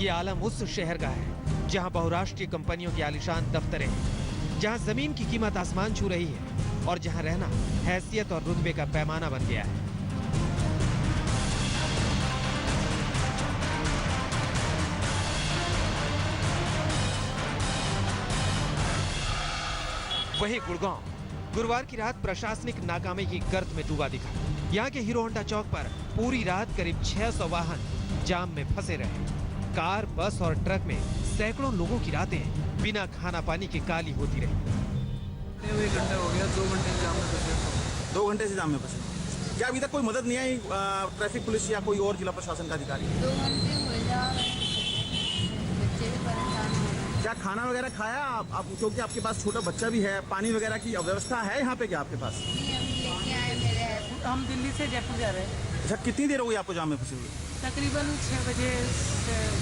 ये आलम उस शहर का है जहां बहुराष्ट्रीय कंपनियों की आलीशान दफ्तरें हैं, जहां जमीन की कीमत आसमान छू रही है और जहां रहना हैसियत और रुतबे का पैमाना बन गया है। वही गुड़गांव गुरुवार की रात प्रशासनिक नाकामी की गर्त में डूबा दिखा। यहाँ के हीरो होंडा चौक पर पूरी रात करीब 600 वाहन जाम में फंसे रहे। कार, बस और ट्रक में सैकड़ों लोगों की रातें बिना खाना पानी के काली होती रही। 1 घंटा हो गया, 2 घंटे से जाम में फंसे। 2 घंटे से जाम में फंसे। क्या अभी तक कोई मदद नहीं आई ट्रैफिक पुलिस या कोई और जिला प्रशासन का अधिकारी? 2 घंटे हो जा रहे हैं, बच्चे भी परेशान हो रहे हैं। क्या खाना वगैरह खाया आप क्योंकि आपके पास छोटा बच्चा भी है, पानी वगैरह की व्यवस्था है यहाँ पे क्या आपके पास? हम दिल्ली से जयपुर जा रहे हैं। अच्छा, कितनी देर हो गई आपको जाम में फंसे हुए? तकरीबन 6 बजे,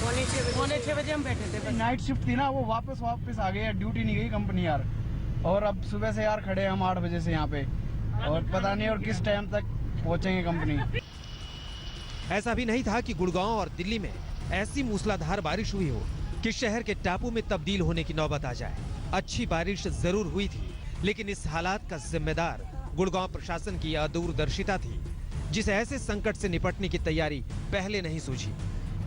पौने 6 बजे हम बैठे थे। नाइट शिफ्ट थी ना, वो वापस आ गई, ड्यूटी नहीं गई कंपनी यार। और अब सुबह से यार खड़े हम 8 बजे से यहाँ पे, और पता नहीं और किस टाइम तक पहुँचेंगे कंपनी। ऐसा भी नहीं था कि गुड़गांव और दिल्ली में ऐसी मूसलाधार बारिश हुई हो कि शहर के टापू में तब्दील होने की नौबत आ जाए। अच्छी बारिश जरूर हुई थी, लेकिन इस हालात का जिम्मेदार गुड़गांव प्रशासन की अदूरदर्शिता थी, जिसे ऐसे संकट से निपटने की तैयारी पहले नहीं सूझी।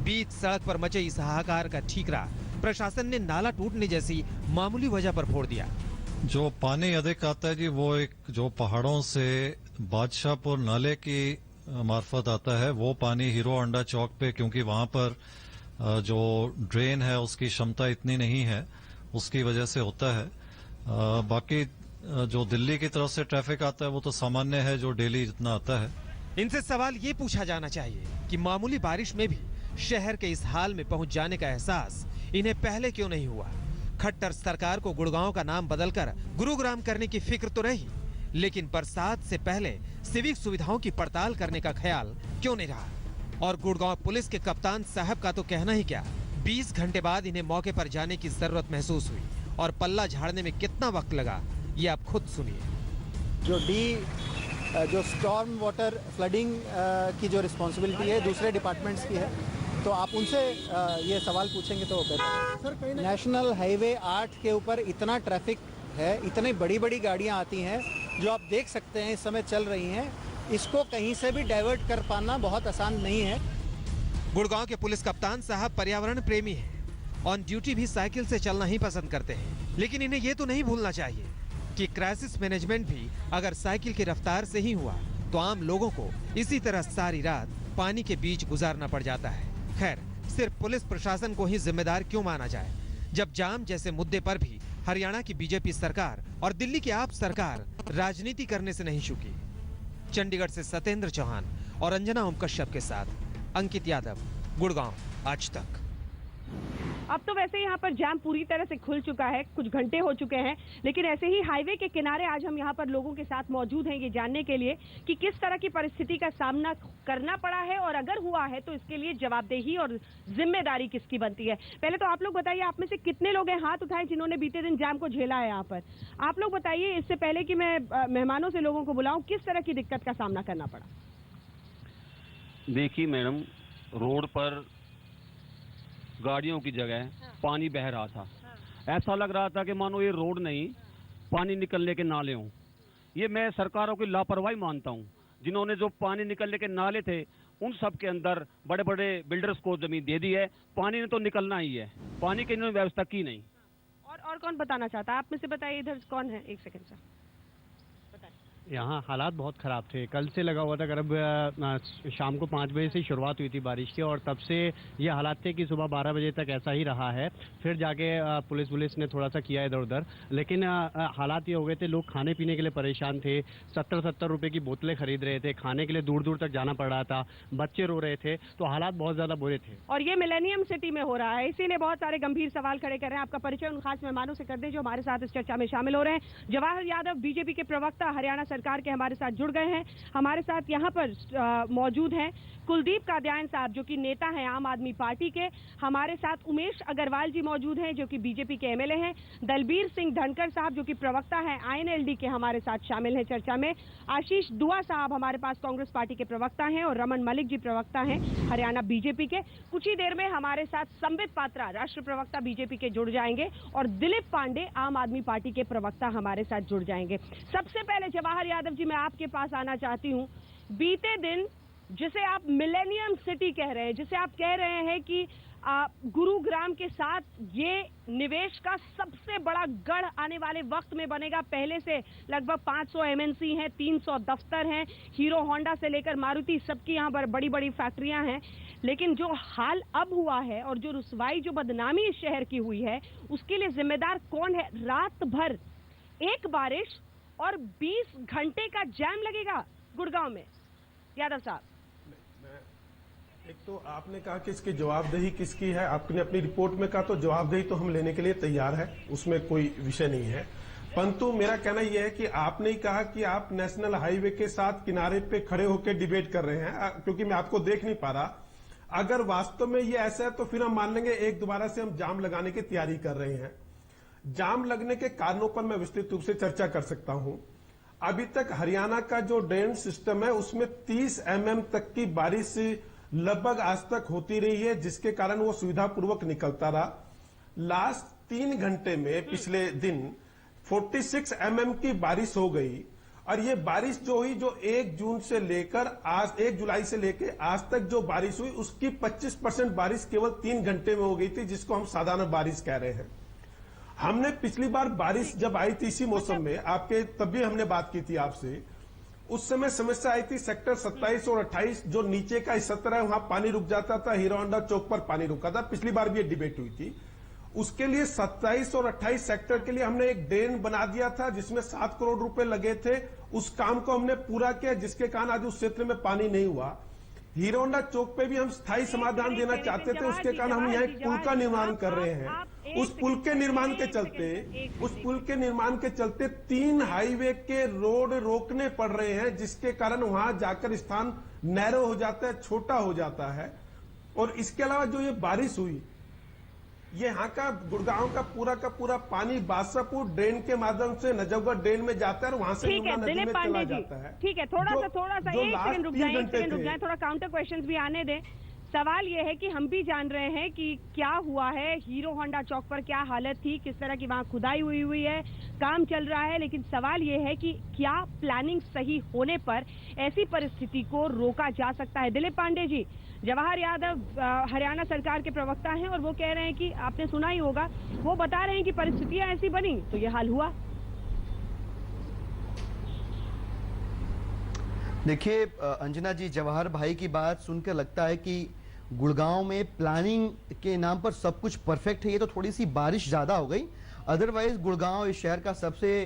बीच सड़क पर मचे इस हाहाकार का ठीकरा प्रशासन ने नाला टूटने जैसी मामूली वजह पर फोड़ दिया। जो पानी अधिक आता है जी, वो एक जो पहाड़ों से बादशाहपुर नाले की मार्फत आता है, वो पानी हीरो होंडा चौक पे, क्योंकि वहां पर जो ड्रेन है उसकी क्षमता इतनी नहीं है, उसकी वजह से होता है। बाकी जो दिल्ली की तरफ से ट्रैफिक आता है वो तो सामान्य है, जो डेली जितना आता है। इनसे सवाल ये पूछा जाना चाहिए कि मामूली बारिश में भी शहर के इस हाल में पहुंच जाने का एहसास इन्हें पहले क्यों नहीं हुआ। खट्टर सरकार को गुड़गांव का नाम बदलकर गुरुग्राम करने की फिक्र तो रही, लेकिन बरसात से पहले सिविक सुविधाओं की पड़ताल करने का ख्याल क्यों नहीं रहा। और गुड़गांव पुलिस के कप्तान साहब का तो कहना ही क्या, 20 घंटे बाद इन्हें मौके पर जाने की जरूरत महसूस हुई और पल्ला झाड़ने में कितना वक्त लगा ये आप खुद सुनिए। जो स्टॉर्म वाटर फ्लडिंग की जो रिस्पॉन्सिबिलिटी है दूसरे डिपार्टमेंट्स की है, तो आप उनसे ये सवाल पूछेंगे तो बेहतर है। नेशनल हाईवे 8 के ऊपर इतना ट्रैफिक है, इतनी बड़ी बड़ी गाड़ियां आती हैं जो आप देख सकते हैं इस समय चल रही हैं, इसको कहीं से भी डाइवर्ट कर पाना बहुत आसान नहीं है। गुड़गांव के पुलिस कप्तान साहब पर्यावरण प्रेमी हैं, ऑन ड्यूटी भी साइकिल से चलना ही पसंद करते हैं, लेकिन इन्हें ये तो नहीं भूलना चाहिए कि क्राइसिस मैनेजमेंट भी अगर साइकिल की रफ्तार से ही हुआ तो आम लोगों को इसी तरह सारी रात पानी के बीच गुजारना पड़ जाता है। खैर, सिर्फ पुलिस प्रशासन को ही जिम्मेदार क्यों माना जाए, जब जाम जैसे मुद्दे पर भी हरियाणा की बीजेपी सरकार और दिल्ली की आप सरकार राजनीति करने से नहीं चूकी। चंडीगढ़ से सत्येंद्र चौहान और अंजना ओम कश्यप के साथ अंकित यादव, गुड़गांव आज तक। अब तो वैसे यहाँ पर जाम पूरी तरह से खुल चुका है, कुछ घंटे हो चुके हैं, लेकिन ऐसे ही हाईवे के किनारे आज हम यहाँ पर लोगों के साथ मौजूद हैं ये जानने के लिए कि किस तरह की परिस्थिति का सामना करना पड़ा है और अगर हुआ है तो इसके लिए जवाबदेही और जिम्मेदारी किसकी बनती है। पहले तो आप लोग बताइए, आप में से कितने लोग हैं हाथ उठाएं जिन्होंने बीते दिन जाम को झेला है यहाँ पर। आप लोग बताइए, इससे पहले कि मैं मेहमानों से लोगों को बुलाऊं, किस तरह की दिक्कत का सामना करना पड़ा? देखिए मैडम, रोड पर गाड़ियों की जगह पानी बह रहा था। ऐसा लग रहा था कि मानो ये रोड नहीं, पानी निकलने के नाले हों। ये मैं सरकारों की लापरवाही मानता हूँ, जिन्होंने जो पानी निकलने के नाले थे उन सब के अंदर बड़े बड़े बिल्डर्स को जमीन दे दी है। पानी ने तो निकलना ही है, पानी की इन्होंने व्यवस्था की नहीं। और कौन बताना चाहता है? आप में से बताइए, इधर कौन है? एक सेकंड सर। यहाँ हालात बहुत ख़राब थे। कल से लगा हुआ था, करीब शाम को 5 बजे से शुरुआत हुई थी बारिश की, और तब से ये हालात थे कि सुबह 12 बजे तक ऐसा ही रहा है। फिर जाके पुलिस ने थोड़ा सा किया इधर उधर, लेकिन हालात ये हो गए थे, लोग खाने पीने के लिए परेशान थे। 70-70 रुपये की बोतलें खरीद रहे थे, खाने के लिए दूर दूर तक जाना पड़ रहा था, बच्चे रो रहे थे, तो हालात बहुत ज़्यादा बुरे थे। और ये मिलेनियम सिटी में हो रहा है, इसीलिए बहुत सारे गंभीर सवाल खड़े कर रहे हैं। आपका परिचय उन खास मेहमानों से कर दें जो हमारे साथ इस चर्चा में शामिल हो रहे हैं। जवाहर यादव, बीजेपी के प्रवक्ता, हरियाणा सरकार के हमारे साथ जुड़ गए हैं। हमारे साथ यहाँ पर मौजूद हैं कुलदीप कादियान साहब जो कि नेता हैं आम आदमी पार्टी के। हमारे साथ उमेश अग्रवाल जी मौजूद हैं जो कि बीजेपी के एमएलए हैं। दलबीर सिंह धनखड़ साहब जो कि प्रवक्ता हैं आईएनएलडी के हमारे साथ शामिल हैं चर्चा में। आशीष दुआ साहब हमारे पास कांग्रेस पार्टी के प्रवक्ता हैं और रमन मलिक जी प्रवक्ता हैं हरियाणा बीजेपी के। कुछ ही देर में हमारे साथ संबित पात्रा राष्ट्र प्रवक्ता बीजेपी के जुड़ जाएंगे और दिलीप पांडे आम आदमी पार्टी के प्रवक्ता हमारे साथ जुड़ जाएंगे। सबसे पहले जवाहर यादव जी मैं आपके पास आना चाहती हूँ। बीते दिन जिसे आप मिलेनियम सिटी कह रहे हैं, जिसे आप कह रहे हैं कि गुरुग्राम के साथ ये निवेश का सबसे बड़ा गढ़ आने वाले वक्त में बनेगा। पहले से लगभग 500 एमएनसी हैं, 300 दफ्तर हैं, हीरो होंडा से लेकर मारुति सबकी यहाँ पर बड़ी बड़ी फैक्ट्रियां हैं। लेकिन जो हाल अब हुआ है और जो रुसवाई जो बदनामी इस शहर की हुई है उसके लिए जिम्मेदार कौन है? रात भर एक बारिश और 20 घंटे का जैम लगेगा गुड़गांव में। यादव साहब, एक तो आपने कहा कि इसकी जवाबदेही किसकी है, आपने अपनी रिपोर्ट में कहा, तो जवाबदेही तो हम लेने के लिए तैयार है, उसमें कोई विषय नहीं है। परंतु मेरा कहना यह है कि आपने ही कहा कि आप नेशनल हाईवे के साथ किनारे पे खड़े होकर डिबेट कर रहे हैं, क्योंकि मैं आपको देख नहीं पा रहा। अगर वास्तव में ये ऐसा है तो फिर हम मान लेंगे एक दोबारा से हम जाम लगाने की तैयारी कर रहे हैं। जाम लगने के कारणों पर मैं विस्तृत रूप से चर्चा कर सकता हूं। अभी तक हरियाणा का जो ड्रेन सिस्टम है उसमें 30 mm तक की बारिश लगभग आज तक होती रही है, जिसके कारण वो सुविधापूर्वक निकलता रहा। लास्ट 3 घंटे में पिछले दिन 46 mm की बारिश हो गई और ये बारिश जो हुई, जो 1 जून से लेकर आज 1 जुलाई से लेकर आज तक जो बारिश हुई उसकी 25% बारिश केवल 3 घंटे में हो गई थी, जिसको हम साधारण बारिश कह रहे हैं। हमने पिछली बार बारिश जब आई थी इसी मौसम में आपके, तब भी हमने बात की थी आपसे। उस समय समस्या आई थी सेक्टर 27 और 28 जो नीचे का सत्र है वहां पानी रुक जाता था, हीरो होंडा चौक पर पानी रुका था। पिछली बार भी ये डिबेट हुई थी। उसके लिए 27 और 28 सेक्टर के लिए हमने एक ड्रेन बना दिया था जिसमें 7 करोड़ रुपए लगे थे। उस काम को हमने पूरा किया, जिसके कारण आज उस क्षेत्र में पानी नहीं हुआ। हीरो होंडा चौक पे भी हम स्थायी समाधान देना चाहते थे, उसके कारण हम यहाँ एक पुल का निर्माण कर रहे हैं। उस पुल के निर्माण के चलते 3 हाईवे के रोड रोकने पड़ रहे हैं, जिसके कारण वहां जाकर स्थान नैरो हो जाता है, छोटा हो जाता है। और इसके अलावा जो ये बारिश हुई, ये यहाँ का गुड़गांव का पूरा पानी बादशाहपुर ड्रेन के माध्यम से नजफगढ़ ड्रेन में जाता है और वहां से यमुना नदी में चला जाता है। ठीक है, थोड़ा सा एक सेकंड रुक जाए, थोड़ा काउंटर क्वेश्चंस भी आने दें। सवाल ये है कि हम भी जान रहे हैं कि क्या हुआ है, हीरो होंडा चौक पर क्या हालत थी, किस तरह की वहां खुदाई हुई है, काम चल रहा है। लेकिन सवाल ये है कि क्या प्लानिंग सही होने पर ऐसी परिस्थिति को रोका जा सकता है? दिलीप पांडे जी, जवाहर यादव हरियाणा सरकार के प्रवक्ता हैं और वो कह रहे हैं कि आपने सुना ही होगा, वो बता रहे हैं कि परिस्थितियां ऐसी बनी तो ये हाल हुआ। देखिए अंजना जी, जवाहर भाई की बात सुनकर लगता है कि गुड़गांव में प्लानिंग के नाम पर सब कुछ परफेक्ट है। ये तो थोड़ी सी बारिश ज्यादा हो गई, अदरवाइज गुड़गांव इस शहर का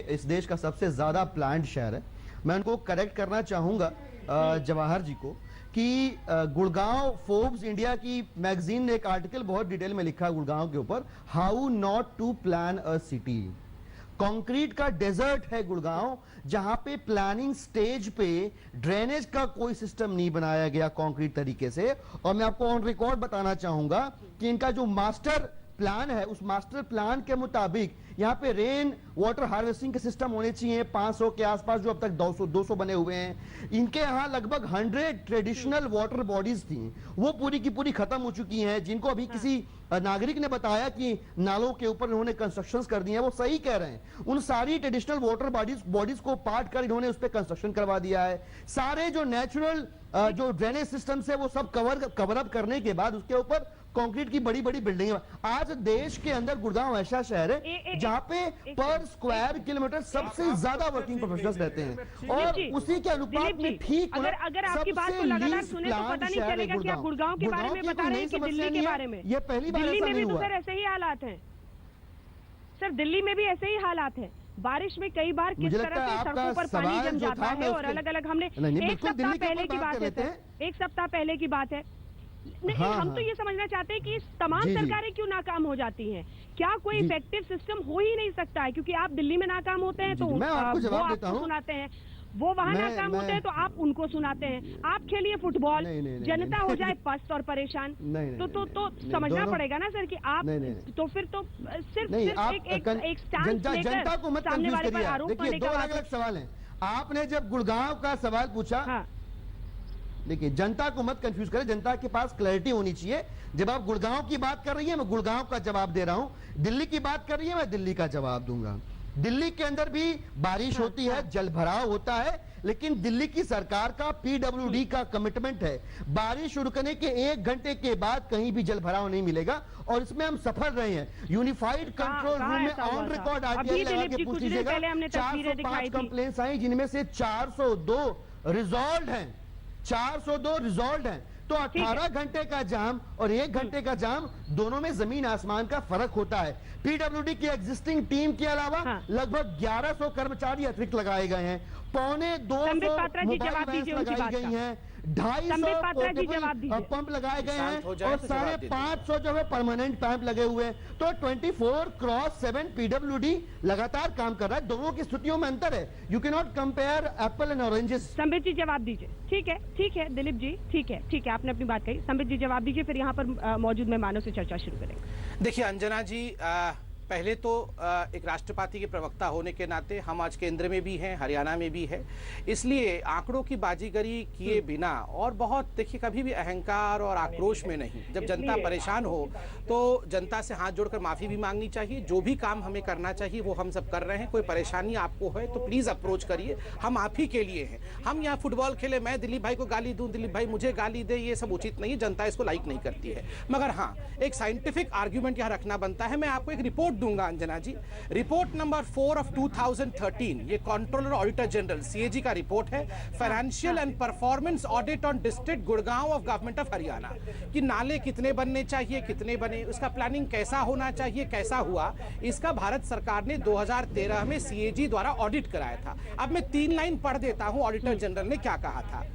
इस देश का सबसे ज्यादा प्लान्ड शहर है। मैं उनको करेक्ट करना चाहूंगा जवाहर जी को कि गुड़गांव, फोर्ब्स इंडिया की मैगजीन ने एक आर्टिकल बहुत डिटेल में लिखा गुड़गांव के ऊपर, how not to plan a city. Concrete का डेजर्ट है गुड़गांव, जहां पे प्लानिंग स्टेज पे ड्रेनेज का कोई सिस्टम नहीं बनाया गया कंक्रीट तरीके से। और मैं आपको ऑन रिकॉर्ड बताना चाहूंगा कि इनका जो मास्टर प्लान है, उस मास्टर प्लान के मुताबिक यहाँ पे रेन वाटर हार्वेस्टिंग के सिस्टम होने चाहिए 500 के आसपास, जो अब तक 200 बने हुए हैं। इनके यहाँ लगभग 100 ट्रेडिशनल वाटर बॉडीज थी, वो पूरी की पूरी खत्म हो चुकी हैं, जिनको अभी किसी नागरिक ने बताया कि नालों के ऊपर इन्होंने कंस्ट्रक्शन कर दिए हैं। वो सही कह रहे हैं, उन सारी ट्रेडिशनल वाटर बॉडीज को पाट कर इन्होंने उस पर कंस्ट्रक्शन करवा दिया है। सारे जो नेचुरल जो ड्रेनेज सिस्टम है वो सब कवर अप करने के बाद उसके ऊपर कंक्रीट की बड़ी बड़ी बिल्डिंग। आज देश के अंदर गुड़गांव ऐसा शहर है जहां पे पर स्क्वायर किलोमीटर सबसे ज्यादा वर्किंग प्रोफेशनल्स रहते हैं, और उसी के अनुपात में ठीक अगर आपकी बात को लगातार सुने तो पता नहीं चलेगा कि आप गुड़गांव के बारे में बता रहे हैं कि दिल्ली के बारे में। ये पहली बार दिल्ली में भी तो हुआ। सर ऐसे ही हालात हैं सर, दिल्ली में भी ऐसे ही हालात हैं। बारिश में कई बार किस तरह से सड़कों पर पानी जम जाता है और अलग अलग, हमने एक सप्ताह पहले की बात है सर, एक सप्ताह पहले की बात है। नहीं, हम तो ये समझना चाहते हैं कि तमाम सरकारें क्यों नाकाम हो जाती हैं? क्या कोई इफेक्टिव सिस्टम हो ही नहीं सकता है? क्योंकि आप दिल्ली में नाकाम होते हैं तो वो आपको सुनाते हैं, वो वहाँ नाकाम होते हैं तो आप उनको सुनाते हैं। आप खेलिए फुटबॉल, जनता हो जाए पस्त और परेशान। तो समझना पड़ेगा ना सर कि आप तो फिर तो सिर्फ एक स्टैंड लेकर जनता को मत सामने वाले कंफ्यूज पर आरोप करिए। करने देखिए, का दो अलग अलग सवाल हैं। आपने जब गुड़गांव का सवाल पूछा, देखिए जनता को मत कंफ्यूज करें, जनता के पास क्लैरिटी होनी चाहिए। जब आप गुड़गांव की बात कर रही है, मैं गुड़गांव का जवाब दे रहा हूं। दिल्ली की बात कर रही है, मैं दिल्ली का जवाब दूंगा। दिल्ली के अंदर भी बारिश होती है, जल भराव होता है, लेकिन दिल्ली की सरकार का पीडब्ल्यूडी का कमिटमेंट है, बारिश रुकने के 1 घंटे के बाद कहीं भी जल भराव नहीं मिलेगा, और इसमें हम सफल रहे हैं। यूनिफाइड कंट्रोल रूम में ऑन रिकॉर्ड आरटीआई लगा के पूछ लीजिएगा, 405 कंप्लेंट्स आई, जिनमें से 402 रिजॉल्व हैं। 402 रिजॉल्व हैं। तो 18 घंटे का जाम और 1 घंटे का जाम, दोनों में जमीन आसमान का फर्क होता है। पीडब्ल्यूडी की एग्जिस्टिंग टीम के अलावा लगभग 1100 कर्मचारी अतिरिक्त लगाए गए हैं, 250 मोबाइल वैन्स लगाई गई हैं, 250 पंप लगाए गए हैं, और 550 जो है परमानेंट पंप लगे हुए हैं। तो 24/7 पीडब्ल्यूडी लगातार काम कर रहा है। दोनों की स्थितियों में अंतर है। You can not compare apple and oranges. Sambit ji जवाब दीजिए। ठीक है दिलीप जी, ठीक है, आपने अपनी बात कही। संबित जी जवाब दीजिए, फिर यहाँ पर मौजूद मेहमानों से चर्चा शुरू करेंगे। देखिए अंजना जी, पहले तो एक राष्ट्रपति के प्रवक्ता होने के नाते हम आज केंद्र में भी हैं, हरियाणा में भी है, इसलिए आंकड़ों की बाजीगरी किए बिना और बहुत देखिए कभी भी अहंकार और आक्रोश में नहीं, जब जनता परेशान हो तो जनता से हाथ जोड़कर माफ़ी भी मांगनी चाहिए। जो भी काम हमें करना चाहिए वो हम सब कर रहे हैं। कोई परेशानी आपको है तो प्लीज़ अप्रोच करिए, हम आप ही के लिए हैं। हम यहाँ फुटबॉल खेले, मैं दिलीप भाई को गाली दूँ, दिलीप भाई मुझे गाली दे, ये सब उचित नहीं है, जनता इसको लाइक नहीं करती है। मगर हाँ, एक साइंटिफिक आर्ग्यूमेंट यहाँ रखना बनता है। मैं आपको एक रिपोर्ट दूंगा अंजना जी, रिपोर्ट नंबर 4 ऑफ 2013, ये कंट्रोलर ऑडिटर जनरल सीएजी का रिपोर्ट है, financial and performance audit on district Gurgaon of government of Haryana, कि नाले कितने बनने चाहिए, कितने बने, उसका प्लानिंग कैसा होना चाहिए, कैसा हुआ, इसका भारत सरकार ने 2013 में सीएजी द्वारा ऑडिट कराया था। अब मैं 3 लाइन पढ़ देता हूं ऑडिटर जनरल ने क्या कहा था।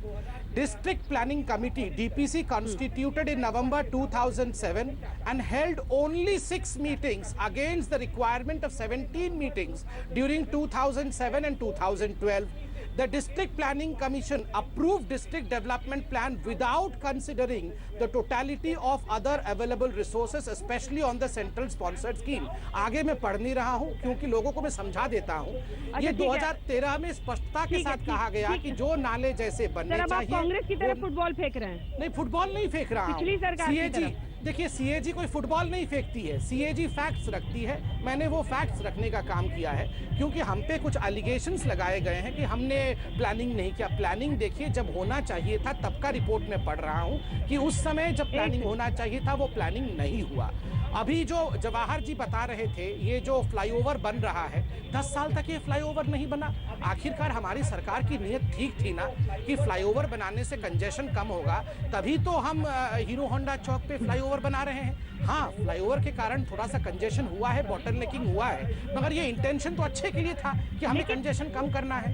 District Planning Committee DPC constituted in November 2007 and held only 6 meetings against the requirement of 17 meetings during 2007 and 2012. The District Planning Commission approved district development plan without considering the totality of other available resources, especially on the central sponsored scheme. आगे मैं पढ़ नहीं रहा हूँ क्योंकि लोगों को मैं समझा देता हूँ। ये 2013 में स्पष्टता के साथ कहा गया कि जो नाले जैसे बनने चाहिए। कांग्रेस की तरफ फुटबॉल फेंक रहे हैं। नहीं, फुटबॉल नहीं फेंक रहा हूँ। सीएजी देखिए, सीएजी कोई फुटबॉल नहीं फेंकती है, सीएजी फैक्ट्स रखती है। मैंने वो फैक्ट्स रखने का काम किया है क्योंकि हम पे कुछ एलिगेशंस लगाए गए हैं कि हमने प्लानिंग नहीं किया। प्लानिंग देखिए जब होना चाहिए था तब का रिपोर्ट में पढ़ रहा हूँ कि उस समय जब प्लानिंग होना चाहिए था वो प्लानिंग नहीं हुआ। अभी जो जवाहर जी बता रहे थे, ये जो फ्लाईओवर बन रहा है, 10 साल तक ये फ्लाईओवर नहीं बना। आखिरकार हमारी सरकार की नीयत ठीक थी ना कि फ्लाईओवर बनाने से कंजेशन कम होगा, तभी तो हम हीरो होंडा चौक पे फ्लाईओवर बना रहे हैं। हाँ, फ्लाईओवर के कारण थोड़ा सा कंजेशन हुआ है, बॉटल नेकिंग हुआ है, मगर ये इंटेंशन तो अच्छे के लिए था कि हमें कंजेशन कम करना है।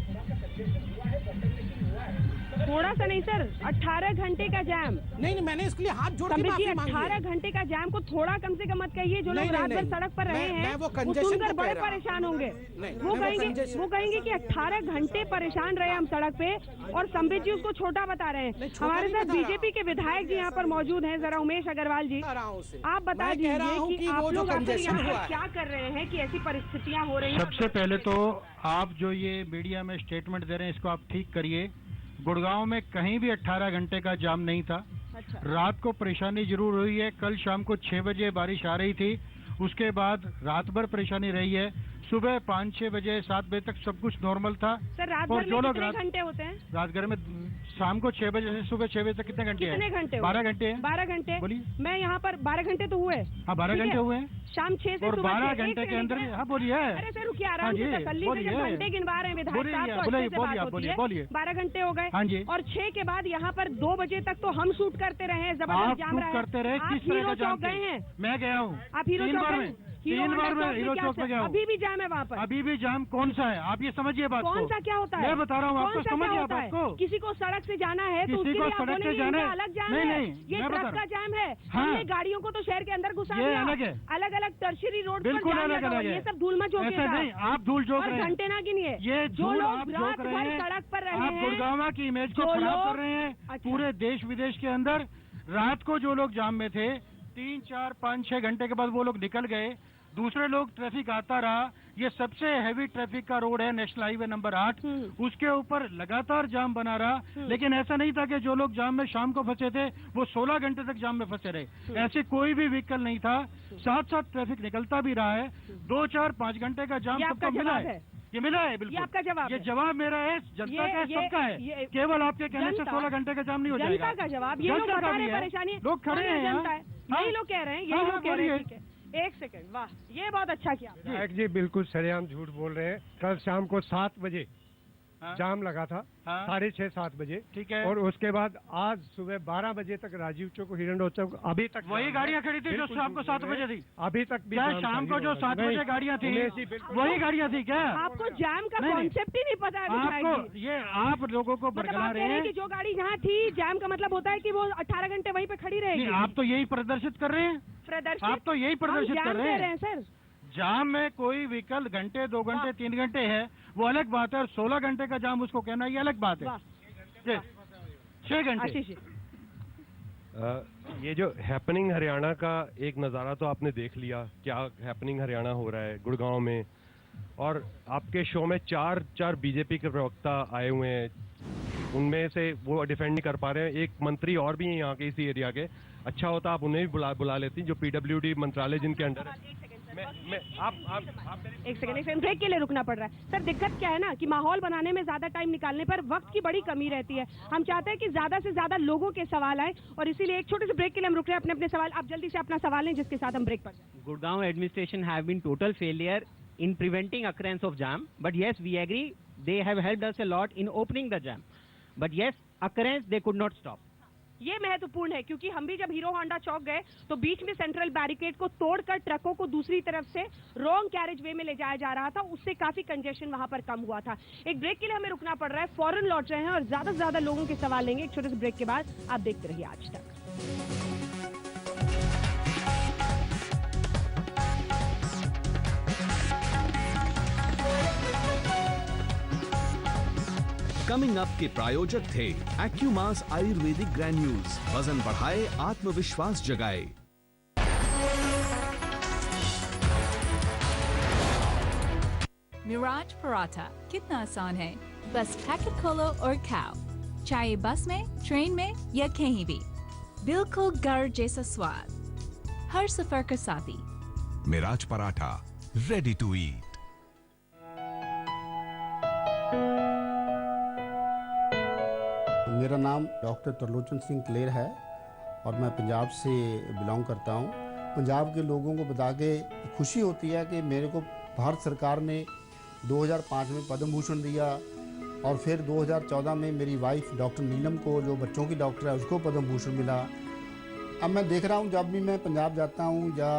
थोड़ा सा नहीं सर, 18 घंटे का जाम। नहीं, मैंने इसके लिए हाथ जोड़ के माफी मांगी है। 18 घंटे का जाम को थोड़ा कम से कम मत कहिए। जो लोग रात भर सड़क पर रहे हैं वो सुनकर बड़े परेशान होंगे। वो कहेंगे कि 18 घंटे परेशान रहे हम सड़क पे, और संबित जी उसको छोटा बता रहे हैं। हमारे साथ बीजेपी के विधायक जी यहाँ पर मौजूद हैं। जरा उमेश अग्रवाल जी, आप बता दीजिए कि आप लोग क्या कर रहे हैं कि ऐसी परिस्थितियाँ हो रही हैं। सबसे पहले तो आप जो ये मीडिया में स्टेटमेंट दे रहे हैं इसको आप ठीक करिए। गुड़गांव में कहीं भी 18 घंटे का जाम नहीं था। अच्छा। रात को परेशानी जरूर हुई है। कल शाम को 6 बजे बारिश आ रही थी, उसके बाद रात भर परेशानी रही है। सुबह 5-6 बजे 7 बजे तक सब कुछ नॉर्मल था। सर रात भर में कितने घंटे होते हैं? रात भर में शाम को 6 बजे से सुबह 6 बजे तक कितने घंटे हैं? 12 घंटे हैं। 12 घंटे। बोलिए। मैं यहाँ पर 12 घंटे तो हुए। हाँ, 12 घंटे हुए हैं। शाम 6 से और 12 घंटे के अंदर। हाँ बोलिए। अरे सर रुकिए, आराम से तसल्ली से घंटे गिनवा रहे हैं विधायक साहब, तो अच्छे से बात होती है। 12 घंटे हो गए। हाँ जी। और 6 के बाद यहाँ पर 2 बजे तक तो हम शूट करते रहे, जबरदस्त जाम रहा है। करते रहे। किस तरह का जाम गए हैं? मैं गया हूँ। आप हीरो चौक हीरो 3 बार होंडा मैं हीरो क्या चौक पे गया हूँ। अभी भी जाम है वहाँ पर। अभी भी जाम कौन सा है, आप ये समझिए बात को। कौन सा क्या होता है? मैं बता रहा हूँ आपको, कौन सा क्या समझिए होता आप है? आपको। किसी को सड़क से जाना है तो किसी उसके को लिए आप सड़क से बोलेंगे जाना इनका है। अलग जाम नहीं, है, नहीं, ये मैं बता ट्रक रहा का जाम है। हाँ। हमने गाड़ियों को तो शहर के अंदर घुसा ये दिया, अलग है। अलग अलग टर्शियरी रोड पर बिल्कुल जाम अलग लगा हुआ अलग है। है। ये सब धूल मचोके ऐसा था। नहीं, आप धूल झोंक और रहे हैं। घंटे ना गिनिए, ये जो धूल लोग आप रात झोंक रहे भर हैं। सड़क पर रहे आप हैं, गुड़गांव की इमेज को जो खराब लोग- कर रहे हैं। अच्छा। पूरे देश विदेश के अंदर रात को जो लोग जाम में थे 3, 4, 5, 6 घंटे के बाद वो लोग निकल गए, दूसरे लोग ट्रैफिक आता रहा। ये सबसे हैवी ट्रैफिक का रोड है, नेशनल हाईवे नंबर 8, उसके ऊपर लगातार जाम बना रहा। लेकिन ऐसा नहीं था कि जो लोग जाम में शाम को फंसे थे वो 16 घंटे तक जाम में फंसे रहे। ऐसे कोई भी व्हीकल नहीं था, साथ साथ ट्रैफिक निकलता भी रहा है। 2, 4, 5 घंटे का जाम ये सबको आपका मिला जवाब है। है। ये मिला है, बिल्कुल ये आपका जवाब ये है। जवाब मेरा है, जनता का है, सबका है। केवल आपके कहने से 16 घंटे का जाम नहीं हो जाएगा। जनता का जवाब, ये लोग जनता बता का रहे भी हैं है। परेशानी लोग खड़े हैं यहाँ। जनता है, यही लोग कह रहे हैं, यही हाँ, लोग कह रहे हैं। बोलिए। ठीक है, एक सेकंड, वाह, ये बहुत अच्छा किया। विधायक जी बिल्कुल सरेआम झूठ बोल रहे हैं। कल शाम को 7 बजे जाम लगा था, 6:30 7 बजे, ठीक है। और उसके बाद आज सुबह 12 बजे तक राजीव चौक, हिरन रोड चौक अभी तक वही गाड़ियाँ खड़ी थी जो बिल्कुल शाम को 7 बजे थी। अभी तक भी क्या जाम शाम था को जो हिरन 7 रोड में। बजे गाड़ियाँ थी नहीं, बिल्कुल। वही गाड़ियाँ थी क्या? आपको जाम का नहीं, नहीं। कॉन्सेप्ट ही नहीं पता है विधायक आपको जी। ये आप लोगों को मतलब बरगला आप कह रहे रहे हैं हैं। कि जो गाड़ी यहाँ थी, जाम का मतलब होता है कि वो 18 घंटे वहीं पे खड़ी रहेगी। नहीं, आप तो यही प्रदर्शित कर रहे हैं। प्रदर्शित आप तो यही प्रदर्शित हम कर जाम रहे कह हैं। सर। जाम में कोई व्हीकल घंटे, 2 घंटे, 3 घंटे है वो अलग बात है, और 16 घंटे का जाम उसको कहना ये अलग बात है। 6 घंटे। आशीष जी, ये जो हैपनिंग हरियाणा का एक नज़ारा तो आपने देख लिया, क्या हैपनिंग हरियाणा हो रहा है गुड़गांव में। और आपके शो में 4 बीजेपी के प्रवक्ता आए हुए हैं, उनमें से वो डिफेंड नहीं कर पा रहे हैं। एक मंत्री और भी हैं यहाँ के, इसी एरिया के। अच्छा होता आप उन्हें भी बुला लेती, जो PWD मंत्रालय जिनके अंडर है। एक सेकंड ब्रेक के लिए रुकना पड़ रहा है। सर दिक्कत क्या है ना कि माहौल बनाने में ज्यादा टाइम निकालने पर वक्त की बड़ी कमी रहती है। हम चाहते हैं कि ज्यादा से ज्यादा लोगों के सवाल आए, और इसीलिए एक छोटे से ब्रेक के लिए हम रुक रहे हैं। अपने अपने सवाल आप जल्दी से अपना सवाल लें, जिसके साथ हम ब्रेक पर जाएं। Gurgaon administration have been total failure in preventing occurrence of jam, but yes, we agree they have helped us a lot in opening the jam, but yes, occurrence they could not stop. ये महत्वपूर्ण है क्योंकि हम भी जब hero Honda चौक गए तो बीच में सेंट्रल बैरिकेड को तोड़कर ट्रकों को दूसरी तरफ से रॉन्ग कैरेज वे में ले जाया जा रहा था, उससे काफी कंजेशन वहां पर कम हुआ था। एक ब्रेक के लिए हमें रुकना पड़ रहा है, फौरन लौट रहे हैं और ज्यादा से ज्यादा लोगों के सवाल लेंगे एक छोटे से ब्रेक के बाद। आप देखते रहिए आज तक। कमिंग अप के प्रायोजक थे एक्यूमास आयुर्वेदिक ग्रैन्यूल्स, वजन बढ़ाए, आत्मविश्वास जगाए। मिराज पराठा कितना आसान है, बस पैकेट खोलो और खाओ, चाहे बस में, ट्रेन में या कहीं भी। बिल्कुल घर जैसा स्वाद, हर सफर का साथी। मिराज पराठा, रेडी टू ईट। मेरा नाम डॉक्टर त्रिलोचन सिंह क्लेर है और मैं पंजाब से बिलोंग करता हूँ। पंजाब के लोगों को बता के खुशी होती है कि मेरे को भारत सरकार ने 2005 में पद्म भूषण दिया, और फिर 2014 में मेरी वाइफ डॉक्टर नीलम को, जो बच्चों की डॉक्टर है, उसको पद्म भूषण मिला। अब मैं देख रहा हूँ जब भी मैं पंजाब जाता हूँ या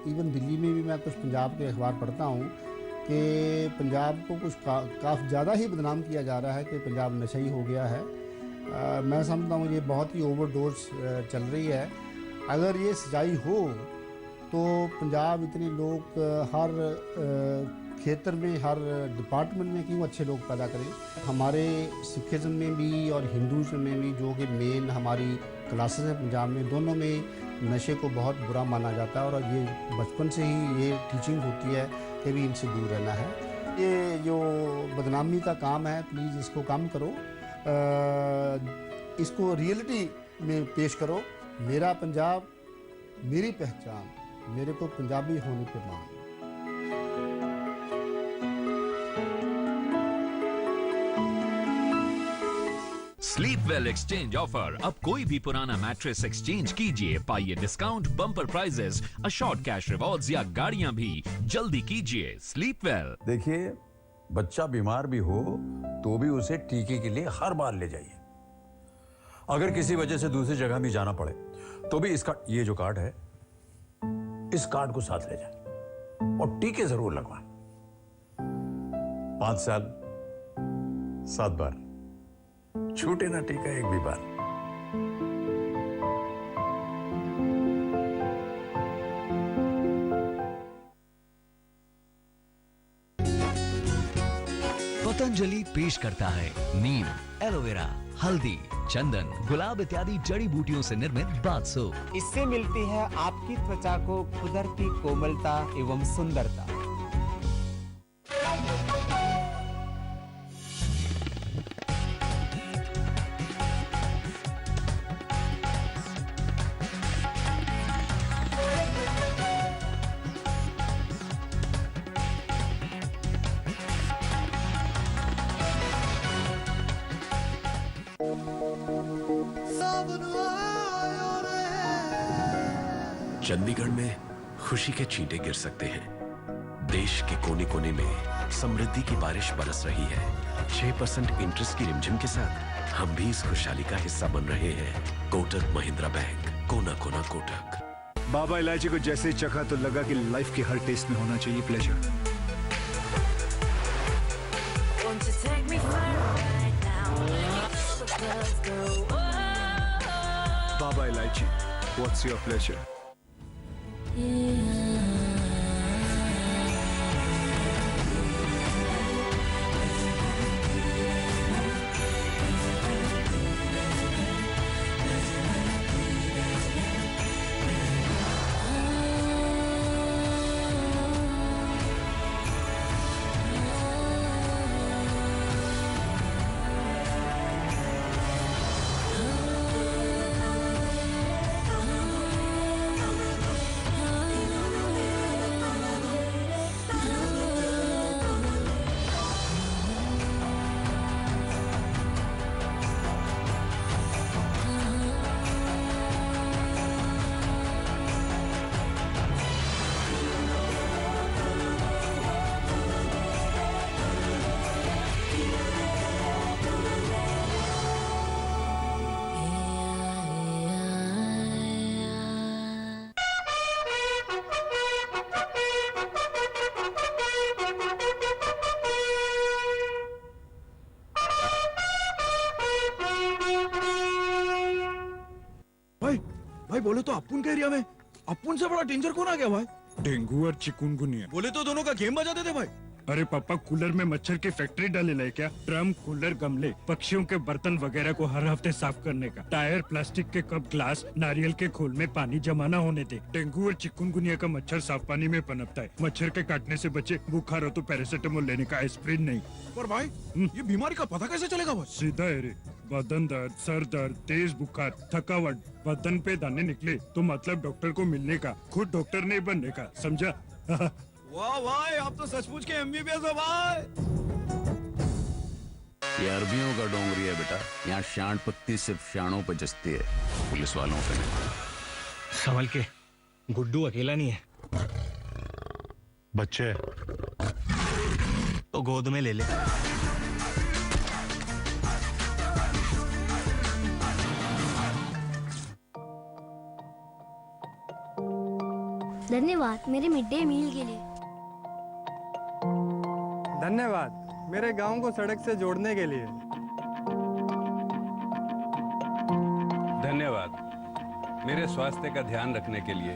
इवन दिल्ली में भी मैं कुछ पंजाब के अखबार पढ़ता हूँ कि पंजाब को कुछ काफ़ी ज़्यादा ही बदनाम किया जा रहा है कि पंजाब नशई हो गया है। मैं समझता हूँ ये बहुत ही ओवरडोज चल रही है। अगर ये सच्चाई हो तो पंजाब इतने लोग हर क्षेत्र में, हर डिपार्टमेंट में क्यों अच्छे लोग पैदा करें। हमारे सिखिज़्म में भी और हिंदुज़्म में भी, जो कि मेन हमारी क्लासेस हैं पंजाब में, दोनों में नशे को बहुत बुरा माना जाता है, और ये बचपन से ही ये टीचिंग होती है कि भी इनसे दूर रहना है। ये जो बदनामी का काम है, प्लीज़ इसको कम करो, इसको रियलिटी में पेश करो। मेरा पंजाब, मेरी पहचान, मेरे को पंजाबी होने पे मान। Sleep well exchange offer. अब कोई भी पुराना मैट्रेस एक्सचेंज कीजिए, पाइए discount, bumper prizes, assured cash rewards या गाड़ियां भी। जल्दी कीजिए स्लीप वेल। देखिए, बच्चा बीमार भी हो तो भी उसे टीके के लिए हर बार ले जाइए। अगर किसी वजह से दूसरी जगह भी जाना पड़े तो भी इसका ये जो कार्ड है इस कार्ड को साथ ले जाए और टीके जरूर लगवाएं। 5 साल 7 बार, छूटे ना टीका एक भी बार। पतंजलि पेश करता है नीम, एलोवेरा, हल्दी, चंदन, गुलाब इत्यादि जड़ी बूटियों से निर्मित बाथ सोप। इससे मिलती है आपकी त्वचा को कुदरती कोमलता एवं सुंदरता। चंडीगढ़ में खुशी के छींटे गिर सकते हैं। देश के कोने कोने में समृद्धि की बारिश बरस रही है। 6% इंटरेस्ट की रिमझिम के साथ हम भी इस खुशहाली का हिस्सा बन रहे हैं। कोटक महिंद्रा बैंक, कोना कोना कोटक। बाबा इलायची को जैसे ही चखा तो लगा कि लाइफ के हर टेस्ट में होना चाहिए प्लेजर। बाबा इलायची, व्हाट्स योर प्लेजर? भाई बोले तो अपुन के एरिया में अपुन से बड़ा डेंजर कौन आ गया भाई? डेंगू और चिकुनगुनिया। बोले तो दोनों का गेम बजाते थे भाई। अरे पापा, कूलर में मच्छर की फैक्ट्री डाले लाए क्या? ड्रम, कूलर, गमले, पक्षियों के बर्तन वगैरह को हर हफ्ते साफ करने का। टायर, प्लास्टिक के कप, ग्लास, नारियल के खोल में पानी जमा न होने दे। डेंगू और चिकुनगुनिया का मच्छर साफ पानी में पनपता है। मच्छर के काटने से बचे। बुखार हो तो पैरासीटामोल लेने का, एस्प्रिन नहीं। पर भाई ये बीमारी का पता कैसे चलेगा भाई? सीधा है रे, बदन दर्द, सर दर्द, तेज बुखार, थकावट, बदन पे दाने निकले तो मतलब डॉक्टर को मिलने का, खुद डॉक्टर नहीं बनने का, समझा? वाह भाई, आप तो सचमुच के MBBS हो भाई। ये अरबियों का डोंगरी है बेटा, यहाँ शान पत्ती सिर्फ शानों पे जचती है, पुलिस वालों पे नहीं। संभल के, गुड्डू अकेला नहीं है। बच्चे तो गोद में ले ले। धन्यवाद मेरे मिड डे मील के लिए। धन्यवाद मेरे गांव को सड़क से जोड़ने के लिए। धन्यवाद मेरे स्वास्थ्य का ध्यान रखने के लिए।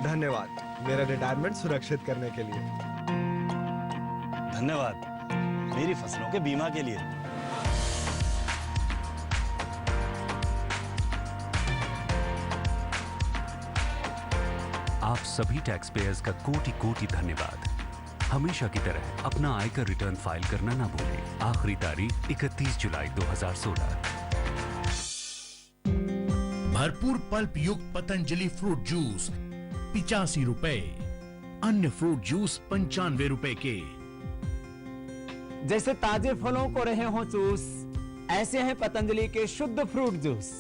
धन्यवाद मेरा रिटायरमेंट सुरक्षित करने के लिए। धन्यवाद मेरी फसलों के बीमा के लिए। आप सभी टैक्स पेयर्स का कोटि कोटि धन्यवाद। हमेशा की तरह अपना आयकर रिटर्न फाइल करना ना भूलें। आखिरी तारीख 31 जुलाई 2016। भरपूर पल्प युक्त पतंजलि फ्रूट जूस 85 रुपए, अन्य फ्रूट जूस 95 रुपए के। जैसे ताजे फलों को रहे हो चूस, ऐसे हैं पतंजलि के शुद्ध fruit juice.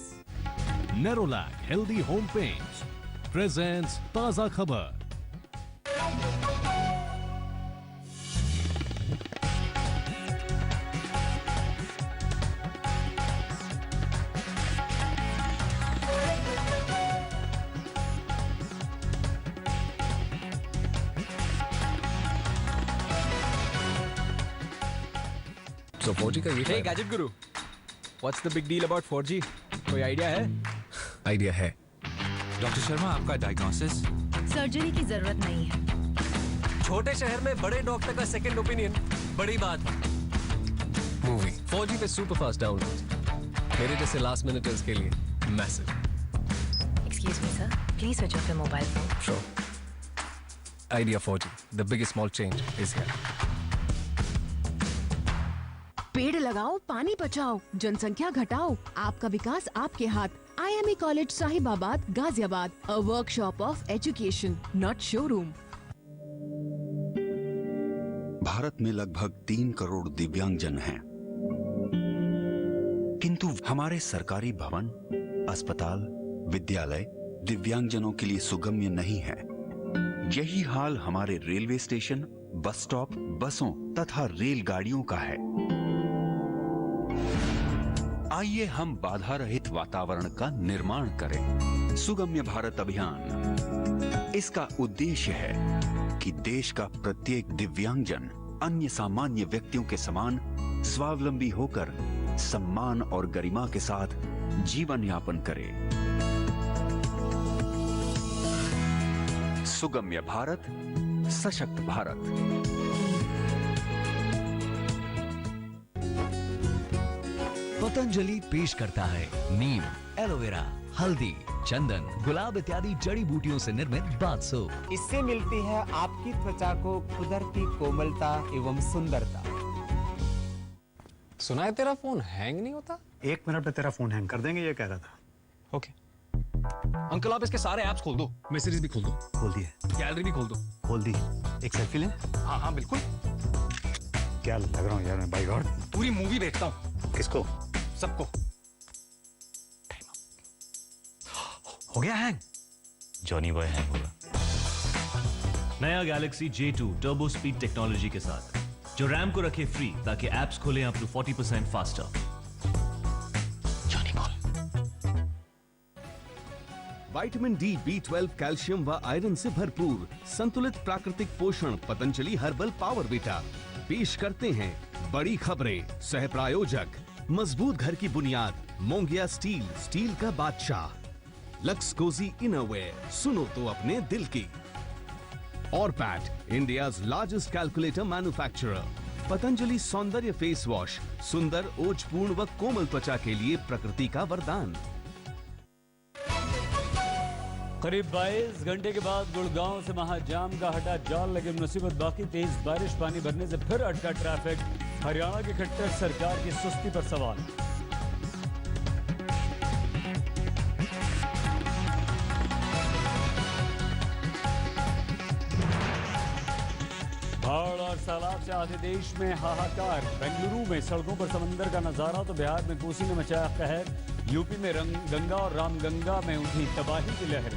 Nerolac healthy home paints presents ताजा खबर। So 4G का ये Hey Gadget Guru, what's the big deal about 4G? कोई आइडिया है? आइडिया है। डॉक्टर शर्मा, आपका डायग्नोसिस? सर्जरी की जरूरत नहीं है। छोटे शहर में बड़े डॉक्टर का सेकंड ओपिनियन बड़ी बात। मूवी 4G पे सुपर फास्ट डाउनलोड, मेरे जैसे लास्ट मिनटर्स के लिए massive. Excuse me sir, please switch off your mobile phone. Sure. Idea 4G, the biggest small change is here. पेड़ लगाओ, पानी बचाओ, जनसंख्या घटाओ, आपका विकास आपके हाथ। IME college Sahibabad, Ghaziabad, a workshop of education, not showroom. Bharat में लगभग 3 करोड़ दिव्यांगजन हैं, किंतु हमारे सरकारी भवन, अस्पताल, विद्यालय दिव्यांगजनों के लिए सुगम्य नहीं है। यही हाल हमारे रेलवे स्टेशन, बस स्टॉप, बसों तथा रेलगाड़ियों का है। आइए हम बाधा रहित वातावरण का निर्माण करें। सुगम्य भारत अभियान, इसका उद्देश्य है कि देश का प्रत्येक दिव्यांगजन अन्य सामान्य व्यक्तियों के समान स्वावलंबी होकर सम्मान और गरिमा के साथ जीवन यापन करे। सुगम्य भारत, सशक्त भारत। पतंजलि पेश करता है नीम, एलोवेरा, हल्दी, चंदन, गुलाब इत्यादि जड़ी बूटियों से निर्मित बाथ सोप। इससे मिलती है आपकी त्वचा को कुदरती कोमलता एवं सुंदरता। सुना है तेरा फोन हैंग नहीं होता? 1 मिनट में तेरा फोन हैंग कर देंगे, ये कह रहा था। ओके अंकल, आप इसके सारे ऐप्स खोल दो, मैसेजेस भी खोल दो। खोल दिए। गैलरी भी खोल दो। खोल दी। एक सेल्फी लें? हाँ हाँ बिल्कुल। क्या लग रहा हूँ यार मैं, बाई गॉड। पूरी मूवी देखता हूँ। किसको? सबको। हो गया हैंग? जॉनी बॉय हैंग होगा। नया Galaxy J2 turbo speed technology के साथ, जो रैम को रखे फ्री ताकि एप्स खोलें up to 40% faster. Vitamin D, B12, calcium व आयरन से भरपूर संतुलित प्राकृतिक पोषण पतंजलि हर्बल पावर बीटा पेश करते हैं बड़ी खबरें। सह प्रायोजक मजबूत घर की बुनियाद, मोंगिया स्टील, स्टील का बादशाह। लक्स कोजी इनरवेयर, सुनो तो अपने दिल की। और PAT, India's largest calculator manufacturer. Patanjali सौंदर्य फेस वॉश, सुंदर, ओजपूर्ण व कोमल त्वचा के लिए प्रकृति का वरदान। करीब 22 घंटे के बाद गुड़गांव से महाजाम का हटा जाल, लगे मुसीबत बाकी। तेज बारिश, पानी भरने से फिर अटका ट्रैफिक। हरियाणा की खट्टर सरकार की सुस्ती पर सवाल। बाढ़ और सैलाब से आधे देश में हाहाकार। बेंगलुरु में सड़कों पर समंदर का नजारा तो बिहार में कोसी ने मचाया कहर। यूपी में गंगा और रामगंगा में उठी तबाही की लहर।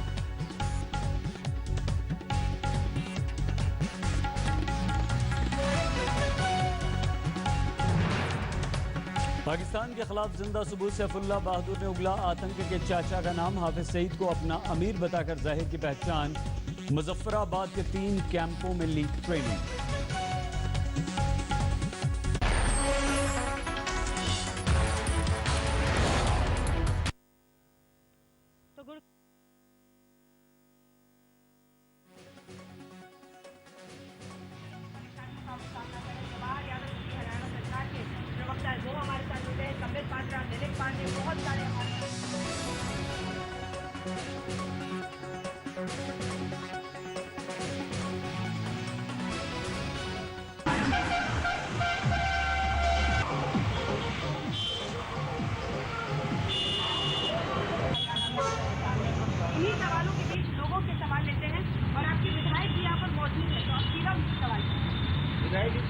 पाकिस्तान के खिलाफ जिंदा सबूत सैफुल्लाह बहादुर ने उगला आतंक के चाचा का नाम। हाफिज सईद को अपना अमीर बताकर जाहिर की पहचान। मुजफ्फराबाद के 3 कैंपों में ली ट्रेनिंग।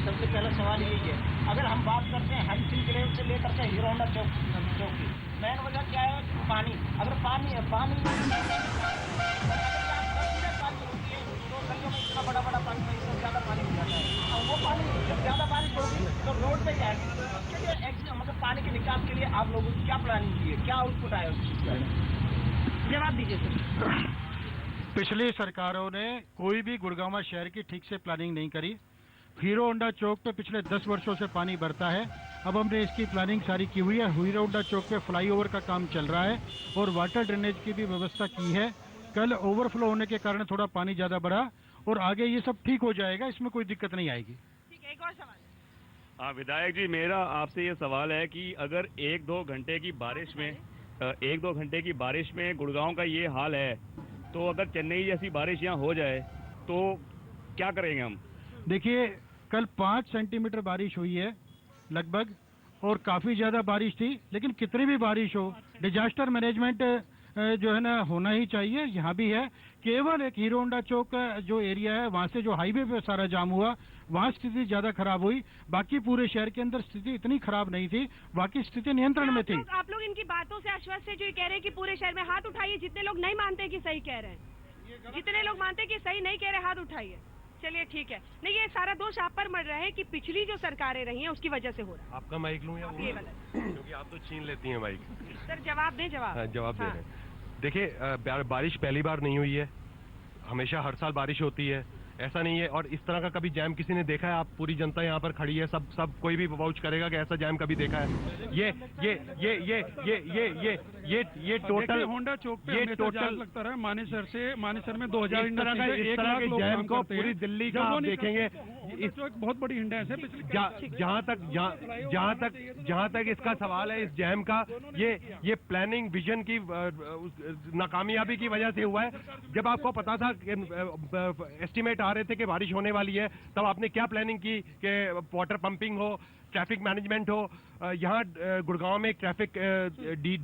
सबसे पहला सवाल यही है, अगर हम बात करते हैं हैंसिंग ग्लेव से लेकर के हीरो होंडा चौक की मेन वजह क्या है? पानी। अगर पानी है, पानी तो इतना बड़ा बड़ा पानी, इससे ज्यादा पानी हो जाता है। और वो पानी जब ज्यादा बारिश होगी तो रोड पे जाएगी। मतलब पानी के निकास के लिए आप लोगों की क्या प्लानिंग की है, क्या आउटपुट आया उसकी? जवाब दीजिए सर। पिछली सरकारों ने कोई भी गुड़गांव शहर की ठीक से प्लानिंग नहीं करी। हीरो होंडा चौक पे पिछले 10 वर्षों से पानी भरता है। अब हमने इसकी प्लानिंग सारी की हुई है। हीरो होंडा चौक पे फ्लाईओवर का काम चल रहा है और वाटर ड्रेनेज की भी व्यवस्था की है। कल ओवरफ्लो होने के कारण थोड़ा पानी ज़्यादा बढ़ा और आगे ये सब ठीक हो जाएगा, इसमें कोई दिक्कत नहीं आएगी। ठीक है, एक और सवाल। हाँ विधायक जी, मेरा आपसे ये सवाल है कि अगर 1-2 घंटे की बारिश में गुड़गांव का ये हाल है, तो अगर चेन्नई जैसी बारिश यहाँ हो जाए तो क्या करेंगे हम? देखिए, कल 5 सेंटीमीटर बारिश हुई है लगभग, और काफ़ी ज़्यादा बारिश थी। लेकिन कितनी भी बारिश हो, डिजास्टर मैनेजमेंट जो है ना होना ही चाहिए। यहाँ भी है। केवल एक हीरो होंडा चौक का जो एरिया है, वहाँ से जो हाईवे पे सारा जाम हुआ, वहाँ स्थिति ज़्यादा खराब हुई। बाकी पूरे शहर के अंदर स्थिति इतनी खराब नहीं थी, बाकी स्थिति नियंत्रण में थी। आप लोग इनकी बातों से आश्वस्त है जो ये कह रहे हैं कि पूरे शहर में? हाथ उठाइए जितने लोग नहीं मानते कि सही कह रहे हैं। जितने लोग मानते हैं कि सही नहीं कह रहे, हाथ उठाइए। चलिए ठीक है। नहीं, ये सारा दोष आप पर मर रहा है कि पिछली जो सरकारें रही हैं उसकी वजह से हो रहा है। आपका माइक लूं या ये वाला? क्योंकि आप तो छीन लेती हैं माइक। सर जवाब दें। जवाब जवाब दे रहे हैं। देखिए, बारिश पहली बार नहीं हुई है, हमेशा हर साल बारिश होती है, ऐसा नहीं है। और इस तरह का कभी जैम किसी ने देखा है? आप पूरी जनता यहाँ पर खड़ी है, सब कोई भी वाउच करेगा कि ऐसा जैम कभी देखा है? ये टोटल होंडा चौक पे ये टोटल लगता रहा मानेसर में 2000 इस तरह के जैम को पूरी दिल्ली का आप देखेंगे। इस बहुत बड़ी हिंडैंस है। जहाँ तक इसका सवाल है, इस जैम का, ये प्लानिंग विजन की नाकामयाबी की वजह से हुआ है। जब आपको पता था कि एस्टिमेट आ रहे थे कि बारिश होने वाली है, तब आपने क्या प्लानिंग की कि वाटर पंपिंग हो, ट्रैफिक मैनेजमेंट हो। यहाँ गुड़गांव में एक ट्रैफिक